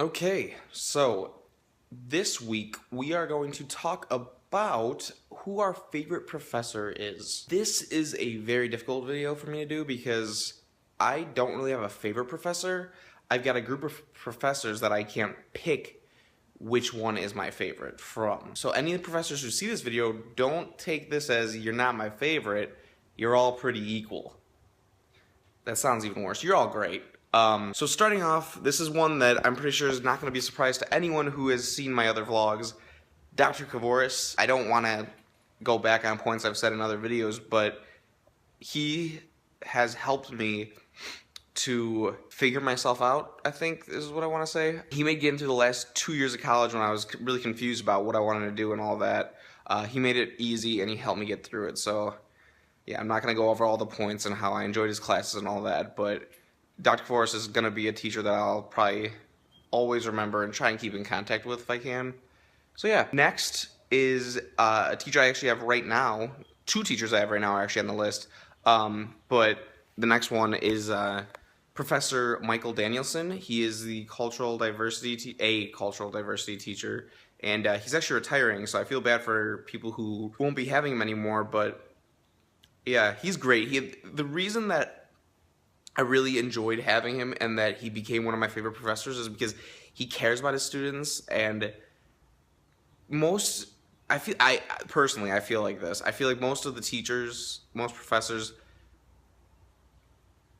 Okay, so this week we are going to talk about who our favorite professor is. This is a very difficult video for me to do because I don't really have a favorite professor. I've got a group of professors that I can't pick which one is my favorite from. So any of the professors who see this video, don't take this as you're not my favorite, you're all pretty equal. That sounds even worse. You're all great. So starting off, this is one that I'm pretty sure is not going to be a surprise to anyone who has seen my other vlogs. Dr. Kavoris. I don't want to go back on points I've said in other videos, but he has helped me to figure myself out, I think is what I want to say. He made getting through the last 2 years of college when I was really confused about what I wanted to do and all that. He made it easy and he helped me get through it. So yeah, I'm not going to go over all the points and how I enjoyed his classes and all that, but Dr. Forrest is going to be a teacher that I'll probably always remember and try and keep in contact with if I can. So yeah, next is a teacher I actually have right now. Two teachers I have right now are actually on the list. But the next one is Professor Michael Danielson. He is the cultural diversity teacher, and he's actually retiring, so I feel bad for people who won't be having him anymore, but yeah, he's great. The reason that I really enjoyed having him and that he became one of my favorite professors is because he cares about his students, and I personally feel like this. I feel like most of the teachers, most professors,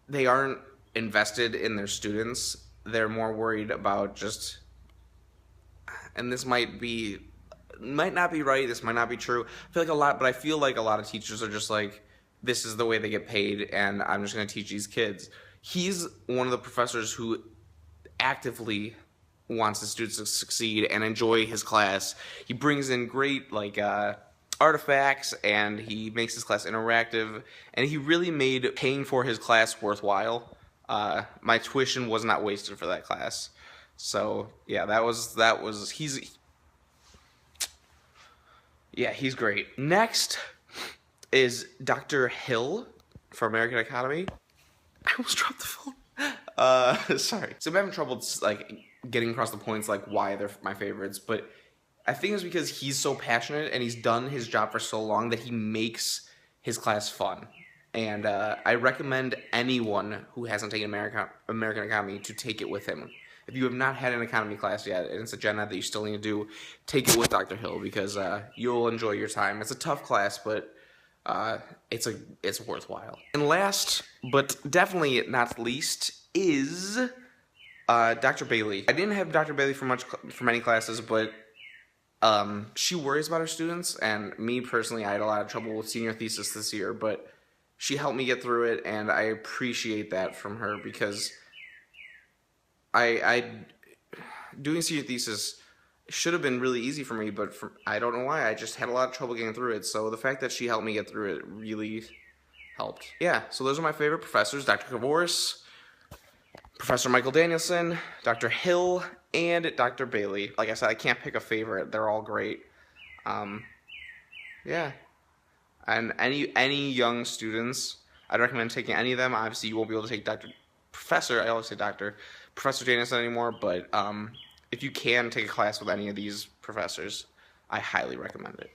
they aren't invested in their students. They're more worried about just, and this might not be right, this might not be true. I feel like a lot of teachers are just like, this is the way they get paid and I'm just going to teach these kids. He's one of the professors who actively wants the students to succeed and enjoy his class. He brings in great artifacts, and he makes his class interactive, and he really made paying for his class worthwhile. My tuition was not wasted for that class. So yeah, he's great. Next is Dr. Hill for American Economy. I almost dropped the phone. Sorry. So I'm having trouble getting across the points why they're my favorites, but I think it's because he's so passionate and he's done his job for so long that he makes his class fun. And I recommend anyone who hasn't taken American Economy to take it with him. If you have not had an economy class yet, and it's a gen ed that you still need to do, take it with Dr. Hill because you'll enjoy your time. It's a tough class, but it's worthwhile. And last, but definitely not least, is Dr. Bailey. I didn't have Dr. Bailey for many classes, but she worries about her students, and me personally, I had a lot of trouble with senior thesis this year, but she helped me get through it, and I appreciate that from her because doing senior thesis should have been really easy for me, but I don't know why. I just had a lot of trouble getting through it, so the fact that she helped me get through it really helped. Yeah, so those are my favorite professors: Dr. Kavoris, Professor Michael Danielson, Dr. Hill, and Dr. Bailey. Like I said, I can't pick a favorite. They're all great. Yeah. And any young students, I'd recommend taking any of them. Obviously, you won't be able to take Professor Danielson anymore, but if you can take a class with any of these professors, I highly recommend it.